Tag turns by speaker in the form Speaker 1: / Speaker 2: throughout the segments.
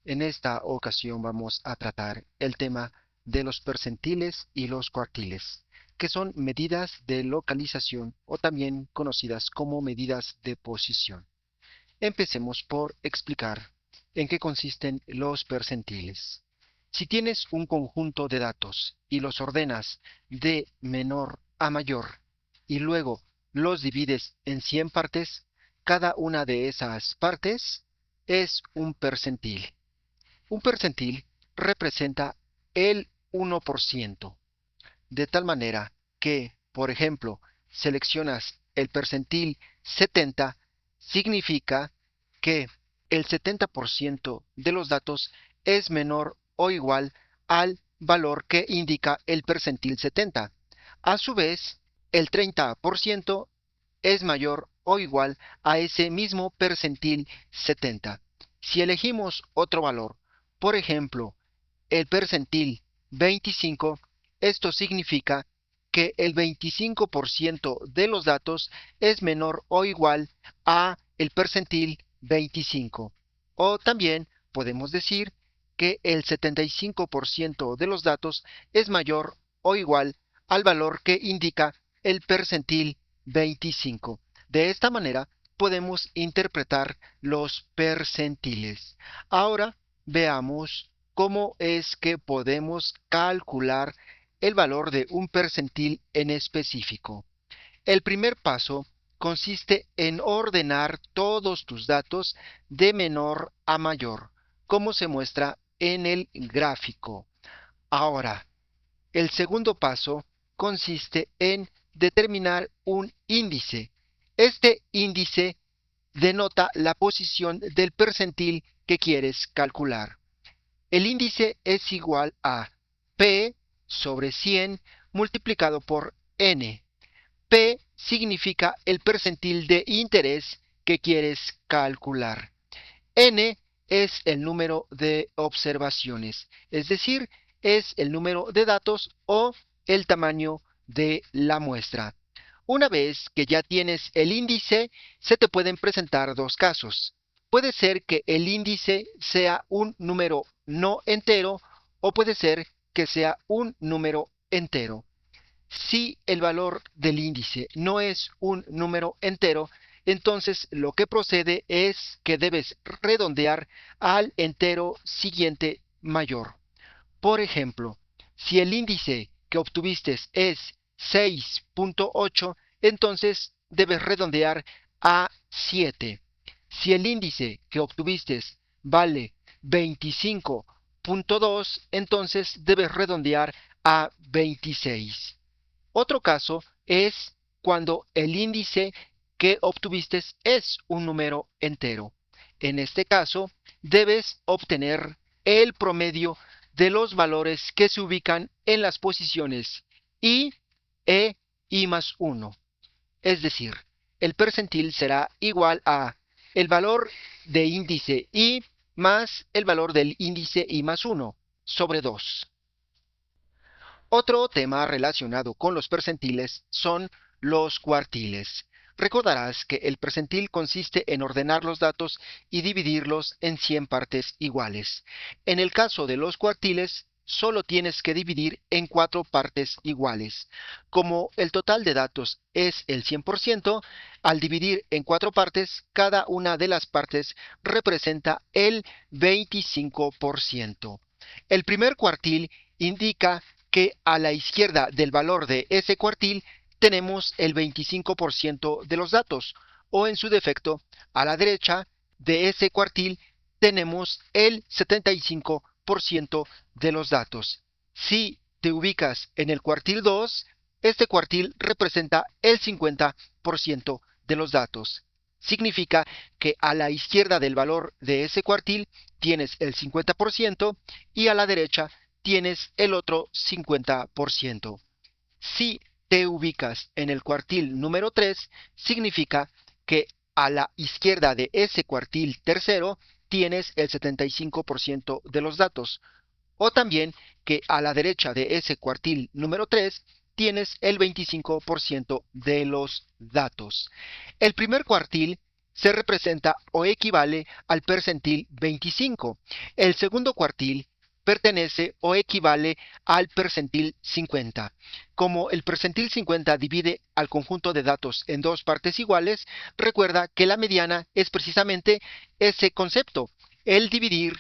Speaker 1: En esta ocasión vamos a tratar el tema de los percentiles y los cuartiles, que son medidas de localización o también conocidas como medidas de posición. Empecemos por explicar en qué consisten los percentiles. Si tienes un conjunto de datos y los ordenas de menor a mayor y luego los divides en 100 partes, cada una de esas partes es un percentil. Un percentil representa el 1%, de tal manera que, por ejemplo, seleccionas el percentil 70, significa que el 70% de los datos es menor o igual al valor que indica el percentil 70. A su vez, el 30% es mayor o igual a ese mismo percentil 70. Si elegimos otro valor, por ejemplo, el percentil 25, esto significa que el 25% de los datos es menor o igual a el percentil 25. O también podemos decir que el 75% de los datos es mayor o igual al valor que indica el percentil 25. De esta manera podemos interpretar los percentiles. Ahora veamos cómo es que podemos calcular el valor de un percentil en específico. El primer paso consiste en ordenar todos tus datos de menor a mayor, como se muestra en el gráfico. Ahora, el segundo paso consiste en determinar un índice. Este índice denota la posición del percentil que quieres calcular. El índice es igual a P sobre 100 multiplicado por N. P significa el percentil de interés que quieres calcular. N es el número de observaciones, es decir, es el número de datos o el tamaño de la muestra. Una vez que ya tienes el índice, se te pueden presentar dos casos. Puede ser que el índice sea un número no entero o puede ser que sea un número entero. Si el valor del índice no es un número entero, entonces lo que procede es que debes redondear al entero siguiente mayor. Por ejemplo, si el índice que obtuviste es 6.8, entonces debes redondear a 7. Si el índice que obtuviste vale 25.2, entonces debes redondear a 26. Otro caso es cuando el índice que obtuviste es un número entero. En este caso, debes obtener el promedio de los valores que se ubican en las posiciones I, E, I más 1. Es decir, el percentil será igual a el valor de índice I más el valor del índice I más 1 sobre 2. Otro tema relacionado con los percentiles son los cuartiles. Recordarás que el percentil consiste en ordenar los datos y dividirlos en 100 partes iguales. En el caso de los cuartiles, solo tienes que dividir en 4 partes iguales. Como el total de datos es el 100%, al dividir en 4 partes, cada una de las partes representa el 25%. El primer cuartil indica que a la izquierda del valor de ese cuartil tenemos el 25% de los datos, o en su defecto, a la derecha de ese cuartil tenemos el 75% de los datos. Si te ubicas en el cuartil 2, este cuartil representa el 50% de los datos. Significa que a la izquierda del valor de ese cuartil tienes el 50% y a la derecha tienes el otro 50%. Si te ubicas en el cuartil número 3, significa que a la izquierda de ese cuartil tercero tienes el 75% de los datos. O también que a la derecha de ese cuartil número 3 tienes el 25% de los datos. El primer cuartil se representa o equivale al percentil 25. El segundo cuartil pertenece o equivale al percentil 50. Como el percentil 50 divide al conjunto de datos en dos partes iguales, recuerda que la mediana es precisamente ese concepto, el dividir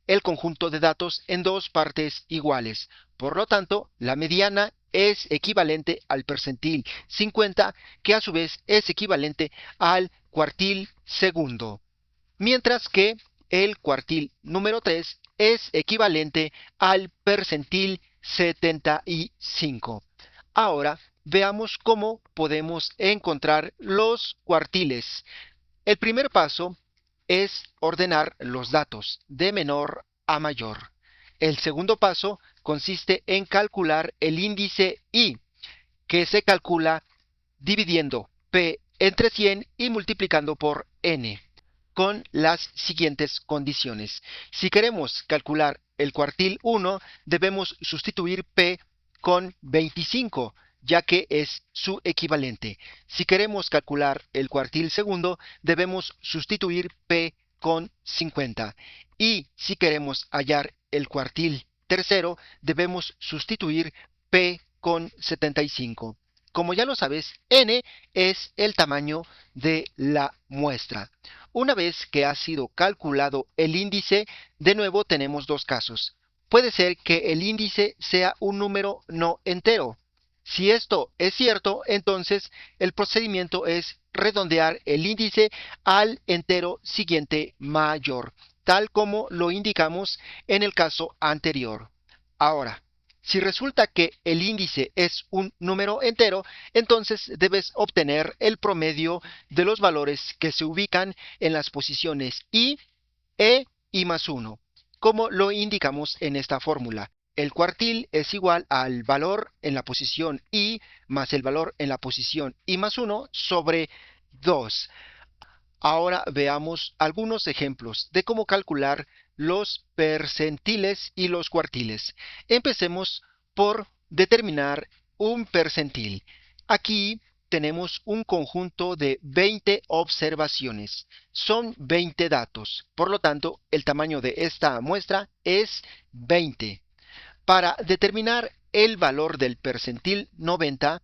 Speaker 1: el conjunto de datos en dos partes iguales. Por lo tanto, la mediana es equivalente al percentil 50, que a su vez es equivalente al cuartil segundo, mientras que el cuartil número 3 es equivalente al percentil 75. Ahora veamos cómo podemos encontrar los cuartiles. El primer paso es ordenar los datos de menor a mayor. El segundo paso consiste en calcular el índice I, que se calcula dividiendo P entre 100 y multiplicando por N, con las siguientes condiciones. Si queremos calcular el cuartil 1, debemos sustituir P con 25, ya que es su equivalente. Si queremos calcular el cuartil segundo, debemos sustituir P con 50. Y si queremos hallar el cuartil tercero, debemos sustituir P con 75. Como ya lo sabes, N es el tamaño de la muestra. Una vez que ha sido calculado el índice, de nuevo tenemos dos casos. Puede ser que el índice sea un número no entero. Si esto es cierto, entonces el procedimiento es redondear el índice al entero siguiente mayor, tal como lo indicamos en el caso anterior. Ahora, si resulta que el índice es un número entero, entonces debes obtener el promedio de los valores que se ubican en las posiciones I, E y más 1, como lo indicamos en esta fórmula. El cuartil es igual al valor en la posición I más el valor en la posición I más 1 sobre 2. Ahora veamos algunos ejemplos de cómo calcular los percentiles y los cuartiles. Empecemos por determinar un percentil. Aquí tenemos un conjunto de 20 observaciones. Son 20 datos. Por lo tanto, el tamaño de esta muestra es 20. Para determinar el valor del percentil 90,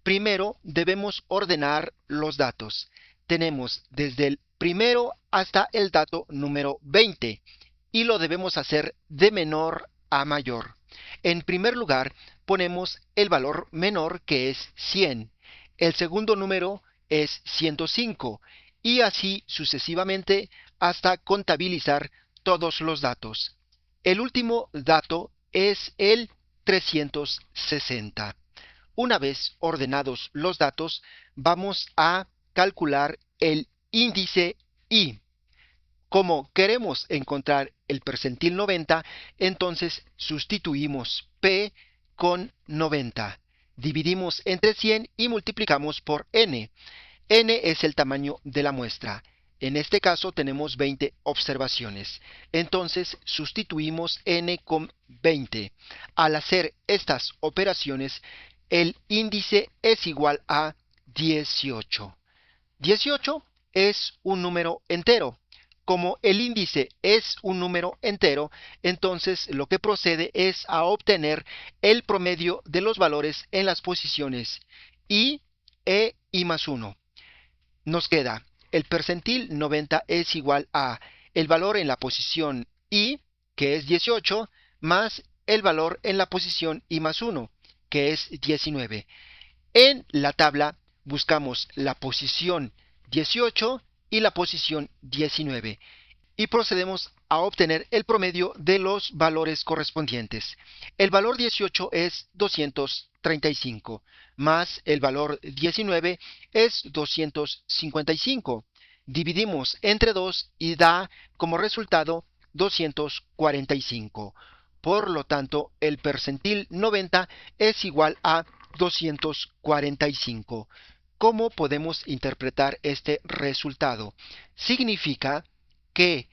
Speaker 1: primero debemos ordenar los datos. Tenemos desde el primero hasta el dato número 20 y lo debemos hacer de menor a mayor. En primer lugar, ponemos el valor menor, que es 100. El segundo número es 105 y así sucesivamente hasta contabilizar todos los datos. El último dato es el 360. Una vez ordenados los datos, vamos a calcular el índice I. Como queremos encontrar el percentil 90, entonces sustituimos P con 90. Dividimos entre 100 y multiplicamos por N. N es el tamaño de la muestra. En este caso tenemos 20 observaciones. Entonces sustituimos N con 20. Al hacer estas operaciones, el índice es igual a 18. 18 es un número entero. Como el índice es un número entero, entonces lo que procede es a obtener el promedio de los valores en las posiciones I, E y más 1. Nos queda el percentil 90 es igual a el valor en la posición I, que es 18, más el valor en la posición I más 1, que es 19. En la tabla buscamos la posición 18 y la posición 19 y procedemos a obtener el promedio de los valores correspondientes. El valor 18 es 235, más el valor 19 es 255. Dividimos entre 2 y da como resultado 245. Por lo tanto, el percentil 90 es igual a 245. ¿Cómo podemos interpretar este resultado? Significa que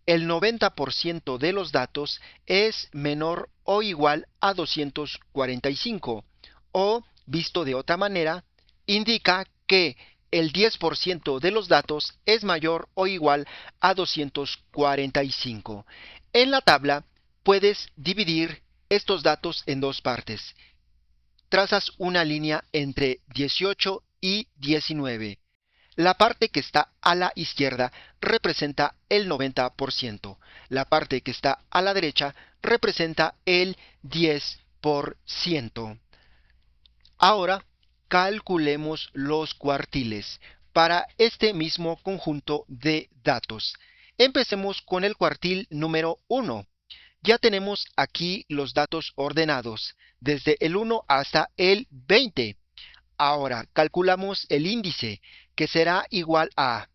Speaker 1: el 90% de los datos es menor o igual a 245, o, visto de otra manera, indica que el 10% de los datos es mayor o igual a 245. En la tabla puedes dividir estos datos en dos partes. Trazas una línea entre 18 y 19. La parte que está a la izquierda representa el 90%. La parte que está a la derecha representa el 10%. Ahora calculemos los cuartiles para este mismo conjunto de datos. Empecemos con el cuartil número 1. Ya tenemos aquí los datos ordenados, desde el 1 hasta el 20. Ahora calculamos el índice, que será igual a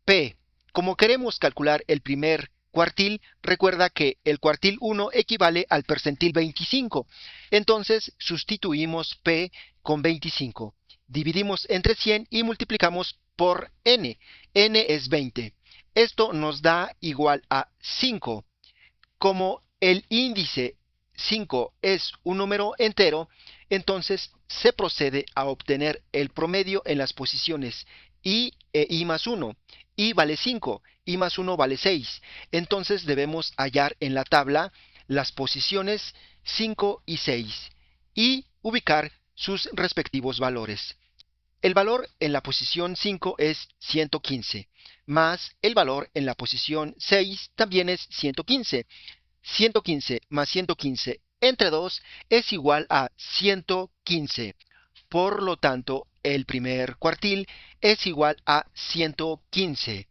Speaker 1: P. Como queremos calcular el primer cuartil, recuerda que el cuartil 1 equivale al percentil 25. Entonces sustituimos P con 25. Dividimos entre 100 y multiplicamos por N. N es 20. Esto nos da igual a 5. Como el índice 5 es un número entero, entonces se procede a obtener el promedio en las posiciones i e i más 1. I vale 5, i más 1 vale 6. Entonces debemos hallar en la tabla las posiciones 5 y 6 y ubicar sus respectivos valores. El valor en la posición 5 es 115, más el valor en la posición 6 también es 115. 115 más 115 entre 2 es igual a 115. Por lo tanto, el primer cuartil es igual a 115.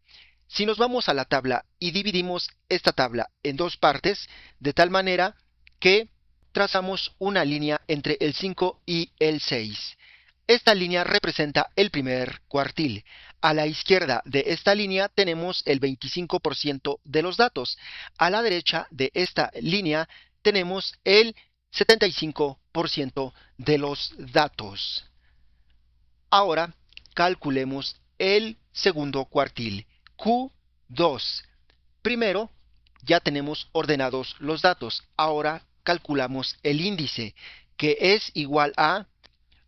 Speaker 1: Si nos vamos a la tabla y dividimos esta tabla en dos partes, de tal manera que trazamos una línea entre el 5 y el 6. Esta línea representa el primer cuartil. A la izquierda de esta línea tenemos el 25% de los datos. A la derecha de esta línea tenemos el 75% de los datos. Ahora calculemos el segundo cuartil, Q2. Primero, ya tenemos ordenados los datos. Ahora calculamos el índice, que es igual a,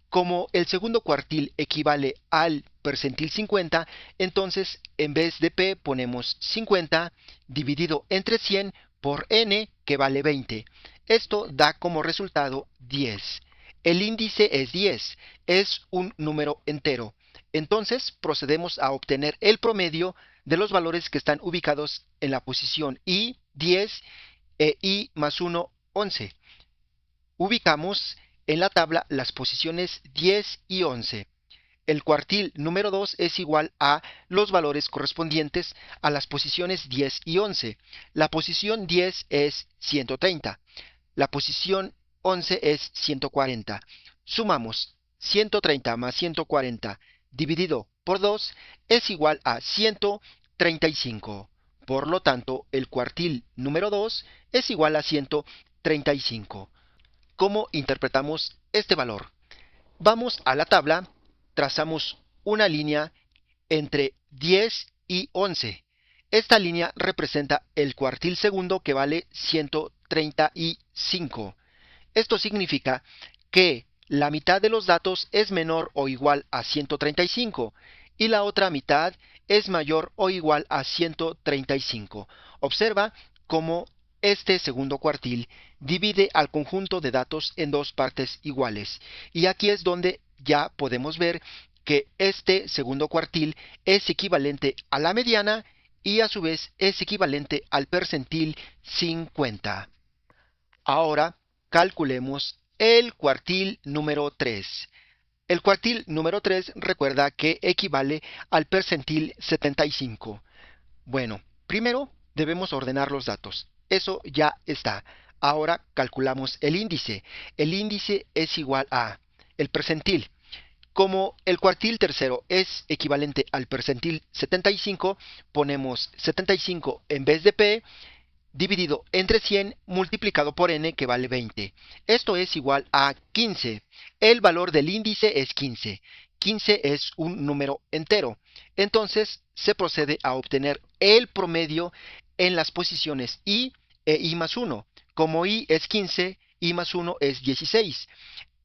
Speaker 1: como el segundo cuartil equivale al percentil 50, entonces en vez de P ponemos 50 dividido entre 100 por N, que vale 20. Esto da como resultado 10. El índice es 10, es un número entero. Entonces procedemos a obtener el promedio de los valores que están ubicados en la posición I, 10 e I más 1, 11. Ubicamos en la tabla las posiciones 10 y 11. El cuartil número 2 es igual a los valores correspondientes a las posiciones 10 y 11. La posición 10 es 130. La posición 11 es 140. Sumamos 130 más 140 dividido por 2 es igual a 135. Por lo tanto, el cuartil número 2 es igual a 135. ¿Cómo interpretamos este valor? Vamos a la tabla, trazamos una línea entre 10 y 11. Esta línea representa el cuartil segundo, que vale 135. Esto significa que la mitad de los datos es menor o igual a 135 y la otra mitad es mayor o igual a 135. Observa cómo este segundo cuartil divide al conjunto de datos en dos partes iguales. Y aquí es donde ya podemos ver que este segundo cuartil es equivalente a la mediana y a su vez es equivalente al percentil 50. Ahora calculemos el cuartil número 3. El cuartil número 3 recuerda que equivale al percentil 75. Bueno, primero debemos ordenar los datos. Eso ya está. Ahora calculamos el índice. El índice es igual a el percentil. Como el cuartil tercero es equivalente al percentil 75, ponemos 75 en vez de P dividido entre 100 multiplicado por N, que vale 20. Esto es igual a 15. El valor del índice es 15. 15 es un número entero. Entonces se procede a obtener el promedio en las posiciones I e I más 1. Como I es 15, I más 1 es 16.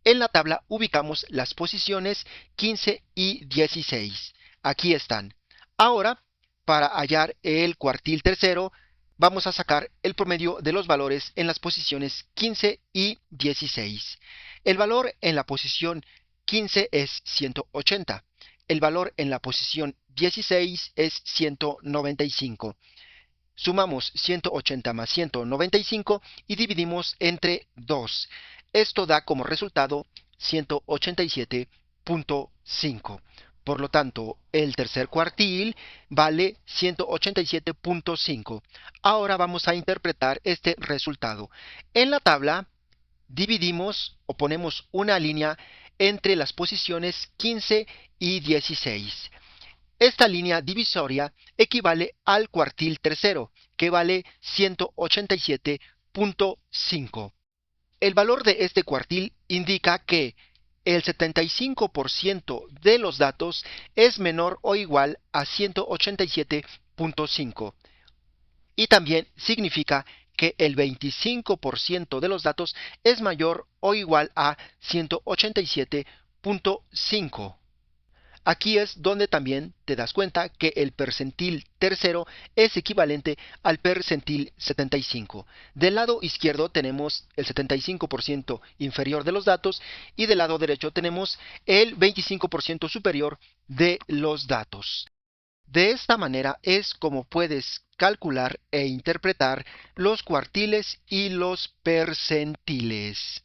Speaker 1: En la tabla ubicamos las posiciones 15 y 16. Aquí están. Ahora, para hallar el cuartil tercero, vamos a sacar el promedio de los valores en las posiciones 15 y 16. El valor en la posición 15 es 180. El valor en la posición 16 es 195. Sumamos 180 más 195 y dividimos entre 2. Esto da como resultado 187.5. Por lo tanto, el tercer cuartil vale 187.5. Ahora vamos a interpretar este resultado. En la tabla dividimos o ponemos una línea entre las posiciones 15 y 16. Esta línea divisoria equivale al cuartil tercero, que vale 187.5. El valor de este cuartil indica que el 75% de los datos es menor o igual a 187.5. Y también significa que el 25% de los datos es mayor o igual a 187.5. Aquí es donde también te das cuenta que el percentil tercero es equivalente al percentil 75. Del lado izquierdo tenemos el 75% inferior de los datos y del lado derecho tenemos el 25% superior de los datos. De esta manera es como puedes calcular e interpretar los cuartiles y los percentiles.